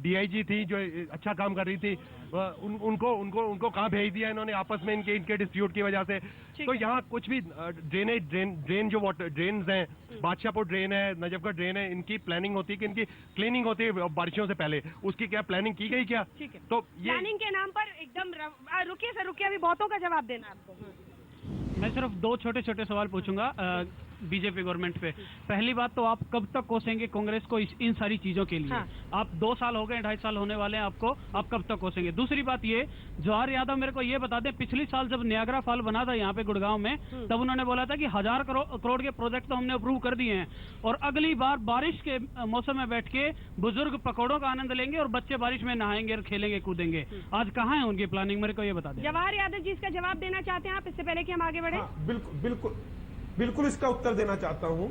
डीआईजी थी जो अच्छा काम कर रही थी, उनको कहाँ भेज दिया इन्होंने आपस में इनके डिस्प्यूट की वजह से। तो यहाँ कुछ भी ड्रेन जो वाटर ड्रेन्स हैं, बादशाहपुर ड्रेन है, नजफगढ़ ड्रेन है, इनकी प्लानिंग होती है कि इनकी क्लीनिंग होती है बारिशों से पहले। उसकी क्या प्लानिंग की गई क्या? ठीक है। तो प्लानिंग के नाम पर एकदम रुकिए सर, रुकिए, अभी बहुतों का जवाब देना आपको। मैं सिर्फ 2 छोटे सवाल पूछूंगा बीजेपी गवर्नमेंट पे। पहली बात तो आप कब तक कोसेंगे कांग्रेस को इन सारी चीजों के लिए? हाँ। आप 2 साल हो गए, 2.5 साल होने वाले हैं आपको, आप कब तक कोसेंगे? दूसरी बात ये, जवाहर यादव मेरे को ये बता दें, पिछली साल जब नियाग्रा फॉल बना था यहाँ पे गुड़गांव में, तब उन्होंने बोला था कि 1000 करोड़ के प्रोजेक्ट तो हमने अप्रूव कर दिए हैं, और अगली बार बारिश के मौसम में बैठ के बुजुर्ग पकौड़ों का आनंद लेंगे और बच्चे बारिश में नहाएंगे और खेलेंगे कूदेंगे। आज कहाँ है उनकी प्लानिंग? मेरे को ये बता दें। जवाहर यादव जी इसका जवाब देना चाहते हैं आप, इससे पहले कि हम आगे बढ़े? बिल्कुल इसका उत्तर देना चाहता हूं।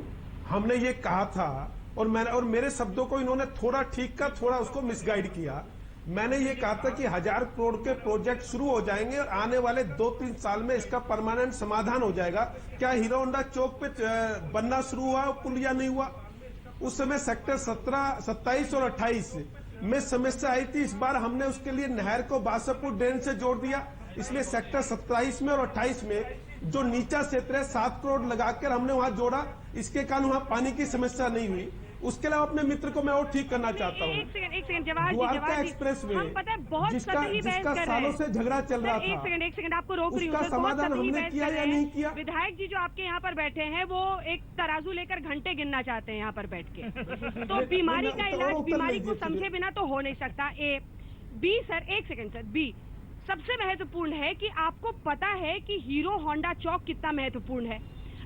हमने ये कहा था, और मेरे शब्दों को इन्होंने थोड़ा ठीक कर, थोड़ा उसको मिसगाइड किया। मैंने ये कहा था कि 1000 करोड़ के प्रोजेक्ट शुरू हो जाएंगे और आने वाले 2-3 साल में इसका परमानेंट समाधान हो जाएगा। क्या हीरो होंडा चौक पे बनना शुरू हुआ पुल या नहीं हुआ? उस समय सेक्टर 17, 27 और 28 में समस्या आई थी। इस बार हमने उसके लिए नहर को बादशाहपुर ड्रेन से जोड़ दिया, इसलिए सेक्टर 27 में और 28 में जो नीचा क्षेत्र है 7 करोड़ लगाकर हमने वहां जोड़ा। इसके कारण वहां पानी की समस्या नहीं हुई। उसके अलावा अपने मित्र को मैं और ठीक करना चाहता हूँ। एक second Jawahar Dwarka express way, हम पता है बहुत सतही बहस कर रहे हैं। सालों से झगड़ा चल रहा था। एक सेकंड आपको रोक रही हूँ। उसका समाधान हमने किया या नहीं किया? विधायक जी जो आपके यहाँ पर बैठे हैं, वो एक तराजू लेकर घंटे गिनना चाहते हैं यहाँ पर बैठ के। तो बीमारी का इलाज बीमारी को समझे बिना तो हो नहीं सकता। बी सर, एक सेकंड सर, बी सबसे महत्वपूर्ण है कि आपको पता है कि हीरो होंडा चौक कितना महत्वपूर्ण है।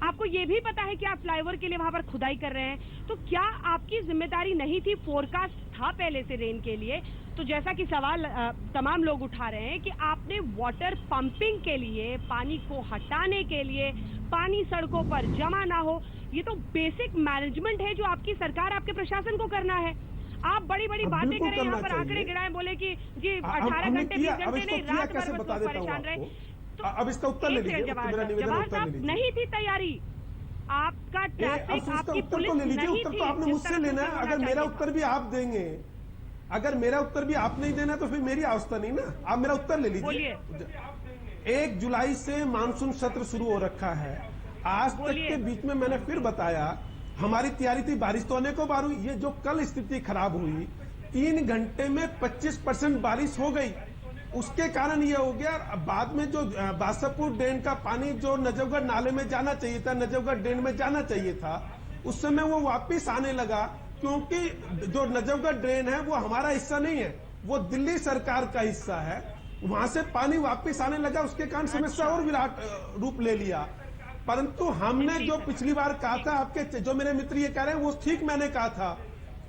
आपको ये भी पता है कि आप फ्लाईओवर के लिए वहां पर खुदाई कर रहे हैं। तो क्या आपकी जिम्मेदारी नहीं थी? फोरकास्ट था पहले से रेन के लिए। तो जैसा कि सवाल तमाम लोग उठा रहे हैं कि आपने वाटर पंपिंग के लिए, पानी को हटाने के लिए, पानी सड़कों पर जमा ना हो, ये तो बेसिक मैनेजमेंट है जो आपकी सरकार, आपके प्रशासन को करना है। आप बड़ी बड़ी बातें करें, यहाँ पर आंकड़े गिराएं, बोले कि जी 18 घंटे 20 घंटे नहीं, रात भर बस परेशान रहे। तो अब इसका उत्तर ले लीजिए। जवाहर साहब, नहीं थी तैयारी आपका ट्रैफिक, आपकी पुलिस नहीं थी। उत्तर तो आपने मुझसे लेना है। अगर मेरा उत्तर भी आप देंगे, अगर मेरा उत्तर भी आप नहीं देना तो फिर मेरी अवस्था नहीं ना। आप मेरा उत्तर ले लीजिए। 1 जुलाई से मानसून सत्र शुरू हो रखा है। आज तक के बीच में मैंने फिर बताया हमारी तैयारी थी, बारिश तो अनेकों बार हुई। ये जो कल स्थिति खराब हुई, 3 घंटे में 25% बारिश हो गई, उसके कारण ये हो गया। बाद में जो बादशाहपुर ड्रेन का पानी जो नजफगढ़ नाले में जाना चाहिए था, नजफगढ़ ड्रेन में जाना चाहिए था, उस समय वो वापिस आने लगा, क्योंकि जो नजफगढ़ ड्रेन है वो हमारा हिस्सा नहीं है, वो दिल्ली सरकार का हिस्सा है। वहां से पानी वापिस आने लगा, उसके कारण समस्या और विराट रूप ले लिया। परंतु हमने जो पिछली बार कहा था, आपके जो मेरे मित्र ये कह रहे हैं वो ठीक मैंने कहा था,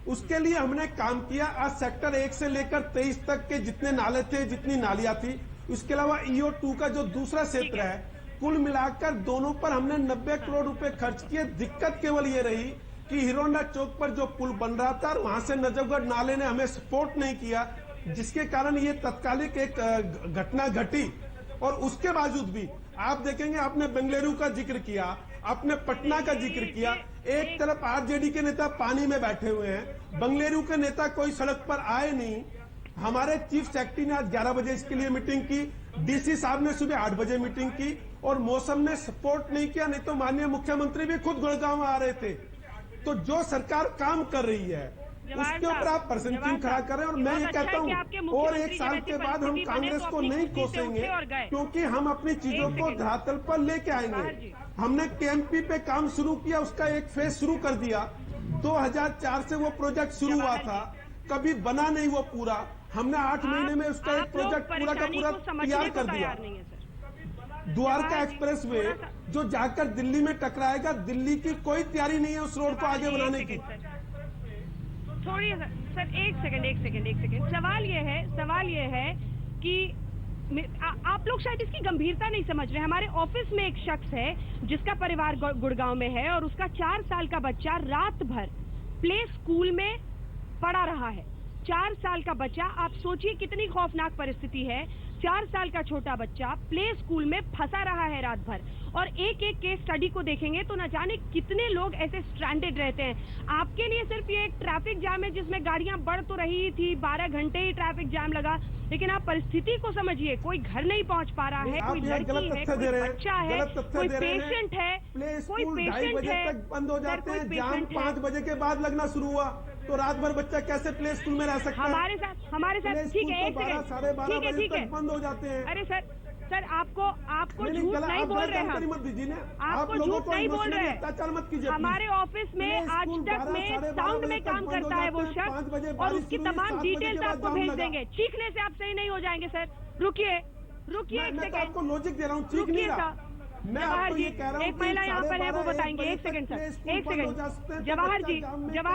उसके लिए हमने काम किया। आज सेक्टर 1 से लेकर 23 तक के जितने नाले थे, जितनी नालियां थी, उसके अलावा EO2 का जो दूसरा क्षेत्र है, कुल मिलाकर दोनों पर हमने 90 करोड़ रुपए खर्च किए। दिक्कत केवल ये रही कि हीरोंडा चौक पर जो पुल बन रहा था और वहां से नजफगढ़ नाले ने हमें सपोर्ट नहीं किया, जिसके कारण ये तत्कालिक एक घटना घटी। और उसके बावजूद भी आप देखेंगे, आपने बेंगलुरु का जिक्र किया, आपने पटना का जिक्र किया, एक तरफ आरजेडी के नेता पानी में बैठे हुए हैं, बेंगलुरु के नेता कोई सड़क पर आए नहीं। हमारे चीफ सेक्रेटरी ने आज 11 बजे इसके लिए मीटिंग की, डीसी साहब ने सुबह 8 बजे मीटिंग की, और मौसम ने सपोर्ट नहीं किया, नहीं तो माननीय मुख्यमंत्री भी खुद गुड़गांव आ रहे थे। तो जो सरकार काम कर रही है उसके ऊपर आप प्रशंसा खड़ा कर रहे हैं। और मैं ये कहता हूँ, और 1 साल के बाद हम कांग्रेस को नहीं कोसेंगे, क्योंकि हम अपनी चीजों को धरातल पर लेके आएंगे। हमने KMP पे काम शुरू किया, उसका एक फेज शुरू कर दिया। 2004 से वो प्रोजेक्ट शुरू हुआ था, कभी बना नहीं वो पूरा। हमने 8 महीने में उसका एक प्रोजेक्ट पूरा का पूरा तैयार कर दिया। द्वारका एक्सप्रेस वे जो जाकर दिल्ली में टकराएगा, दिल्ली की कोई तैयारी नहीं है उस रोड को आगे बनाने की। छोड़िए सर, एक सेकंड। सवाल ये है कि आप लोग शायद इसकी गंभीरता नहीं समझ रहे। हमारे ऑफिस में एक शख्स है जिसका परिवार गुड़गांव में है और उसका 4 साल का बच्चा रात भर प्ले स्कूल में पड़ा रहा है। 4 साल का बच्चा, आप सोचिए कितनी खौफनाक परिस्थिति है। 4 साल का छोटा बच्चा प्ले स्कूल में फंसा रहा है रात भर। और एक केस स्टडी को देखेंगे तो न जाने कितने लोग ऐसे स्ट्रैंडेड रहते हैं। आपके लिए सिर्फ ये एक ट्रैफिक जाम है जिसमें गाड़ियां बढ़ तो रही थी, 12 घंटे ही ट्रैफिक जाम लगा, लेकिन आप परिस्थिति को समझिए। कोई घर नहीं पहुंच पा रहा है, कोई लड़की है, कोई बच्चा है, कोई पेशेंट है, बंद हो जाते हैं। जाम 5 बजे के बाद लगना शुरू हुआ तो रात भर बच्चा कैसे प्ले स्कूल में रह सकता है? हमारे साथ ठीक है, 12:30 बजे तक बंद हो जाते हैं। अरे सर आपको झूठ नहीं बोल रहे हैं, मत दीजिए ना, आपको झूठ नहीं बोल रहे हैं। अत्याचार मत कीजिए। हमारे ऑफिस में आज तक में साउंड में काम करता है वो शख्स, और उसकी तमाम डिटेल्स आपको भेज देंगे। चीखने से आप सही नहीं हो जाएंगे सर। रुकिए एक सेकंड, आपको लॉजिक दे रहा हूँ, चीख नहीं रहा। जवाहर जी, एक महिला यहाँ पर है, वो बताएंगे। एक सेकंड सर, जवाहर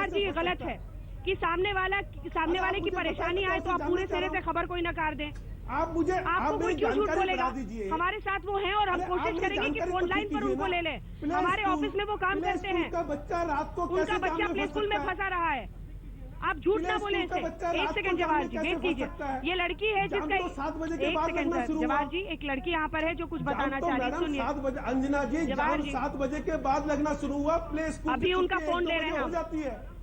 जी ये गलत है कि सामने वाले की परेशानी आए तो आप पूरे सिरे से खबर कोई नकार दें। आपको कोई क्यों झूठ बोलेगा? हमारे साथ वो हैं और हम कोशिश करेंगे कि फोन लाइन पर उनको ले लें। हमारे ऑफिस में वो काम करते हैं। उनका बच्चा प्ले स्कूल में फंसा रहा है। आप झूठ ना बोले इसे। एक सेकंड जवाहर जी, वेट कीजिए। ये लड़की है जिसका, एक सेकंड सर, जवाहर जी एक लड़की यहाँ पर है जो कुछ बताना चाह रही है, सुनिए। 7 बजे अंजना जी, जवाहर 7 बजे के बाद लगना शुरू हुआ प्ले स्कूल। अभी उनका फोन ले रहे हैं,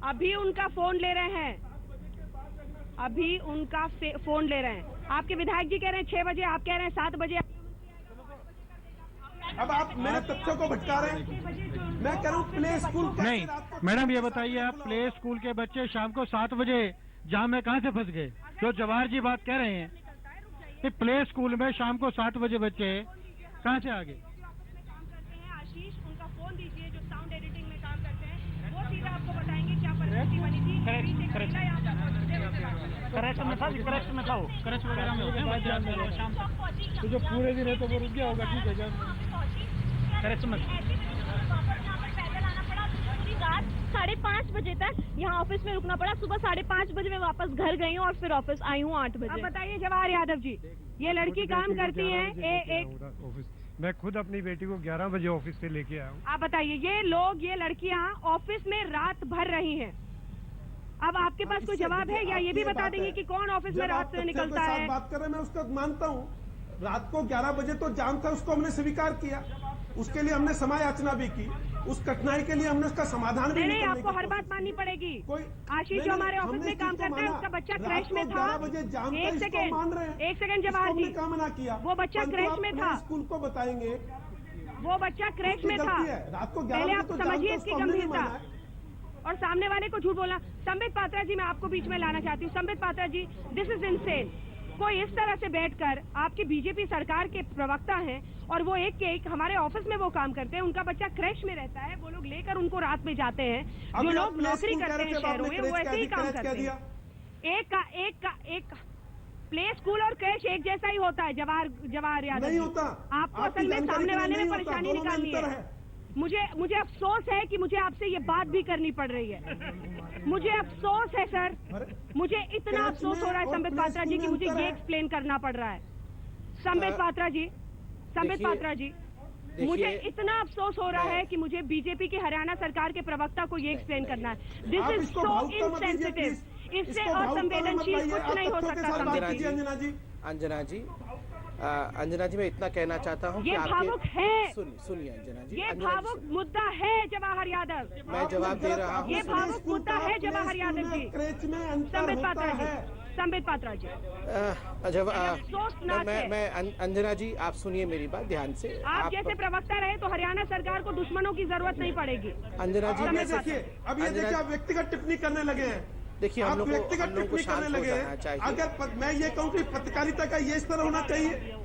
अभी उनका फोन ले रहे हैं। आपके विधायक जी कह रहे हैं 6 बजे, आप कह रहे हैं 7 बजे। अब आप मेरे तथ्यों को भटका रहे हैं। मैं कह रहा हूँ प्ले स्कूल नहीं। मैडम ये बताइए, आप प्ले स्कूल के बच्चे शाम को 7 बजे जाम में कहाँ से फंस गए? जो जवाहर जी बात कह रहे हैं कि प्ले स्कूल में शाम को 7 बजे बच्चे कहाँ से आ गए? आशीष, उनका फोन दीजिए जो साउंड एडिटिंग में काम करते हैं, वो सीधा आपको बताएंगे क्या परिस्थिति बनी थी। करेक्ट में था, करेक्ट वगैरह में होते शाम तक, तो जो पूरे दिन है तो वो रुक गया होगा। ठीक है, करेक्ट में 5:30 बजे तक यहाँ ऑफिस में रुकना पड़ा। सुबह 5:30 बजे मैं वापस घर गई हूँ और फिर ऑफिस आई हूँ 8 बजे। अब बताइए जवाहर यादव जी, ये लड़की काम करती है मैं खुद अपनी बेटी को 11 बजे ऑफिस से लेके आया हूँ। आप बताइए, ये लड़कियाँ ऑफिस में रात भर रही हैं। अब आपके पास कोई जवाब है या ये भी बता देंगे कि कौन ऑफिस में रात से निकलता है? बात कर रहे हैं, मैं उसका मानता हूँ। रात को 11 बजे तो जाम था, उसको हमने स्वीकार किया। उसके लिए हमने समय याचना भी की, उस कठिनाई के लिए हमने उसका समाधान भी नहीं। आपको हर बात माननी पड़ेगी। आशीष जो हमारे ऑफिस में काम करता है, उसका बच्चा क्रैश में था। एक सेकंड जवाहर जी, मना किया, वो बच्चा क्रैश में था। स्कूल को बताएंगे, वो बच्चा क्रैश में था। रात को पहले आप समझिए इसकी गंभीरता और सामने वाले को झूठ बोलना। संबित पात्रा जी, मैं आपको बीच में लाना चाहती हूँ। संबित पात्रा जी, दिस इज इनसेन। कोई इस तरह से बैठकर, आपकी बीजेपी सरकार के प्रवक्ता हैं और वो एक हमारे ऑफिस में वो काम करते हैं, उनका बच्चा क्रैश में रहता है, वो लोग लेकर उनको रात में जाते हैं। जो लोग नौकरी करते हैं शहरों में, वो ऐसे ही काम करते हैं। प्ले स्कूल और क्रैश एक जैसा ही होता है जवाहर यादव नहीं होता। आपको असल में सामने वाले में परेशानी निकालनी है। मुझे अफसोस है कि मुझे आपसे ये बात भी करनी पड़ रही है। मुझे अफसोस है सर, मुझे इतना अफसोस हो रहा है संबित पात्रा जी कि मुझे ये एक्सप्लेन करना पड़ रहा है। संबित पात्रा जी मुझे इतना अफसोस हो रहा है कि मुझे बीजेपी के हरियाणा सरकार के प्रवक्ता को ये एक्सप्लेन करना है। दिस इज सो इनसेंसिटिव, इससे असंवेदनशील कुछ नहीं हो सकता। अंजना जी मैं इतना कहना चाहता हूँ ये भावुक है। सुनिए अंजना जी, ये भावुक मुद्दा है जवाहर यादव। मैं जवाब दे रहा हूँ। ये भावुक मुद्दा है जवाहर यादव जी। संबित पात्रा जी मैं अंजना जी आप सुनिए मेरी बात ध्यान से। आप जैसे प्रवक्ता रहे तो हरियाणा सरकार को दुश्मनों की जरूरत नहीं पड़ेगी। अंजना जी देखिए अब ये देखिए आप व्यक्तिगत टिप्पणी करने लगे हैं। देखिए हम लोग को शांत हो जाना चाहिए। अगर मैं ये कहूँ कि पत्रकारिता का ये स्तर होना चाहिए।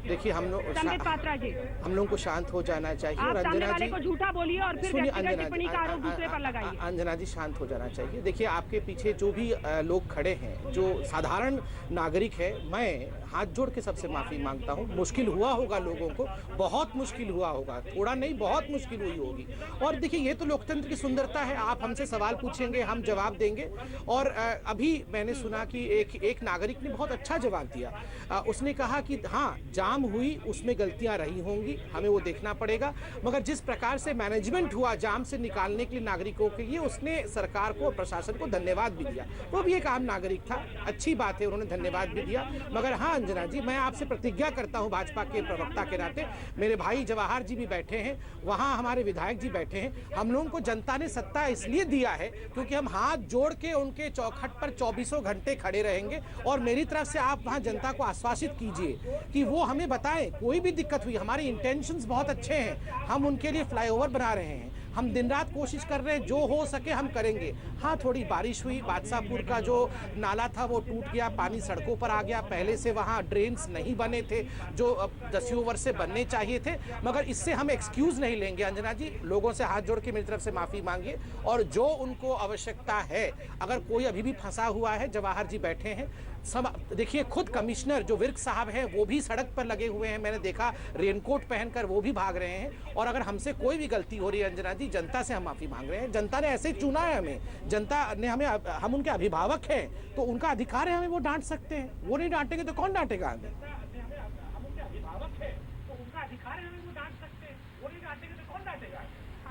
देखिए हम लोग को शांत हो जाना चाहिए। और अंजना जी को झूठा बोलिए और फिर व्यक्तिगत टिप्पणी का आरोप दूसरे पर लगाइए। अंजना जी शांत हो जाना चाहिए। देखिए आपके पीछे जो भी लोग खड़े हैं, जो साधारण नागरिक है, मैं हाथ जोड़ के सबसे माफी मांगता हूँ। मुश्किल हुआ होगा लोगों को, बहुत मुश्किल हुआ होगा, थोड़ा नहीं बहुत मुश्किल हुई होगी। और देखिए ये तो लोकतंत्र की सुंदरता है, आप हमसे सवाल पूछेंगे हम जवाब देंगे। और अभी मैंने सुना कि एक नागरिक ने बहुत अच्छा जवाब दिया। उसने कहा कि हाँ जाम हुई, उसमें गलतियां रही होंगी, हमें वो देखना पड़ेगा, मगर जिस प्रकार से मैनेजमेंट हुआ जाम से निकालने के लिए नागरिकों के लिए, उसने सरकार को और प्रशासन को धन्यवाद भी दिया। वो भी एक आम नागरिक था, अच्छी बात है, उन्होंने धन्यवाद भी दिया। मगर हाँ अंजना जी मैं आपसे प्रतिज्ञा करता हूँ भाजपा के प्रवक्ता के नाते, मेरे भाई जवाहर जी भी बैठे हैं, वहाँ हमारे विधायक जी बैठे हैं। हम लोगों को जनता ने सत्ता इसलिए दिया है क्योंकि हम हाथ जोड़ के उनके चौखट पर 24 घंटे खड़े रहेंगे। और मेरी तरफ से आप वहाँ जनता को आश्वासित कीजिए कि वो हमें बताएं कोई भी दिक्कत हुई, हमारे इंटेंशंस बहुत अच्छे हैं, हम उनके लिए फ्लाईओवर बना रहे हैं, हम दिन रात कोशिश कर रहे हैं, जो हो सके हम करेंगे। हाँ थोड़ी बारिश हुई, बादशाहपुर का जो नाला था वो टूट गया, पानी सड़कों पर आ गया, पहले से वहाँ ड्रेन्स नहीं बने थे जो 10 वर्ष से बनने चाहिए थे, मगर इससे हम एक्सक्यूज़ नहीं लेंगे। अंजना जी लोगों से हाथ जोड़ के मेरी तरफ से माफ़ी मांगिए, और जो उनको आवश्यकता है, अगर कोई अभी भी फंसा हुआ है, जवाहर जी बैठे हैं सब। देखिए खुद कमिश्नर जो विर्क साहब हैं वो भी सड़क पर लगे हुए हैं, मैंने देखा रेनकोट पहनकर वो भी भाग रहे हैं। और अगर हमसे कोई भी गलती हो रही है अंजना जी, जनता से हम माफ़ी मांग रहे हैं। जनता ने ऐसे चुना है हमें, जनता ने हमें, हम उनके अभिभावक हैं तो उनका अधिकार है, हमें वो डांट सकते हैं। वो नहीं डांटेंगे तो कौन डांटेगा हमें?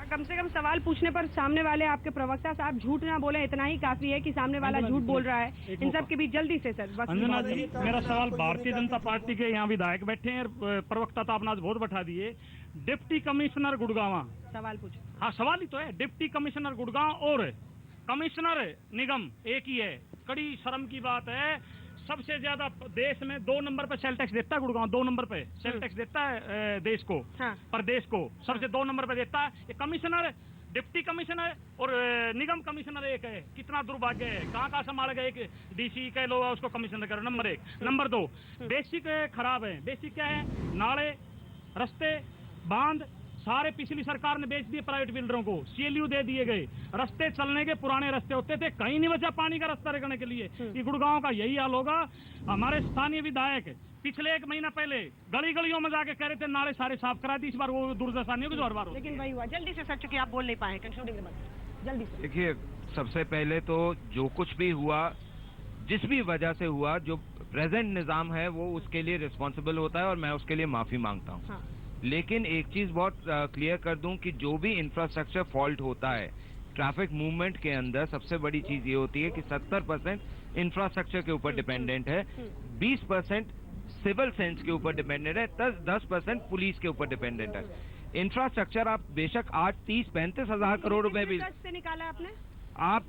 कम से कम सवाल पूछने पर सामने वाले आपके प्रवक्ता साहब झूठ ना बोले, इतना ही काफी है कि सामने वाला झूठ बोल रहा है। इन सब के बीच जल्दी से सर अंजना जी मेरा सवाल, भारतीय जनता पार्टी के यहाँ विधायक बैठे हैं, प्रवक्ता तो आपने आज बहुत बैठा दिए। डिप्टी कमिश्नर गुड़गांव सवाल पूछे। हाँ सवाल ही तो है। डिप्टी कमिश्नर गुड़गांव और कमिश्नर निगम एक ही है। कड़ी शर्म की बात है, सबसे ज्यादा देश में 2 नंबर पे सेल टैक्स देता है गुड़गांव, 2 नंबर पे सेल टैक्स देता है देश को। हाँ। प्रदेश को सबसे 2 नंबर पे देता है। ये कमिश्नर, डिप्टी कमिश्नर और निगम कमिश्नर एक है। कितना दुर्भाग्य है, कहाँ संभाल गए। एक डीसी कह लो उसको कमिश्नर करो, नंबर 1। नंबर 2 बेसिक खराब है। बेसिक क्या है? नाले, रास्ते, बांध सारे पिछली सरकार ने बेच दिए प्राइवेट बिल्डरों को, CLU दे दिए गए। रास्ते चलने के पुराने रास्ते होते थे, कहीं नहीं बचा पानी का रास्ता रखने के लिए। ये गुड़गांव का यही हाल होगा। हमारे स्थानीय विधायक पिछले 1 महीना पहले गली गलियों में जाके कह रहे थे नाले सारे साफ करा दी, इस बार वो दुर्दशा नहीं होगी जो हर बार। लेकिन वही हुआ। जल्दी से सर, चूंकि आप बोल नहीं पाए, कंक्लूडिंग रिमार्क जल्दी से। देखिए सबसे पहले तो जो कुछ भी हुआ, जिस भी वजह से हुआ, जो प्रेजेंट निजाम है वो उसके लिए रिस्पॉन्सिबल होता है और मैं उसके लिए माफी मांगता हूँ। हाँ। लेकिन एक चीज बहुत क्लियर कर दूं कि जो भी इंफ्रास्ट्रक्चर फॉल्ट होता है ट्रैफिक मूवमेंट के अंदर, सबसे बड़ी चीज ये होती है कि 70% इंफ्रास्ट्रक्चर के ऊपर डिपेंडेंट है, 20% सिविल सेंस के ऊपर डिपेंडेंट है, 10% पुलिस के ऊपर डिपेंडेंट है। इंफ्रास्ट्रक्चर आप बेशक 8, 30, 35 हजार करोड़ रुपए भी निकाला आपने, आप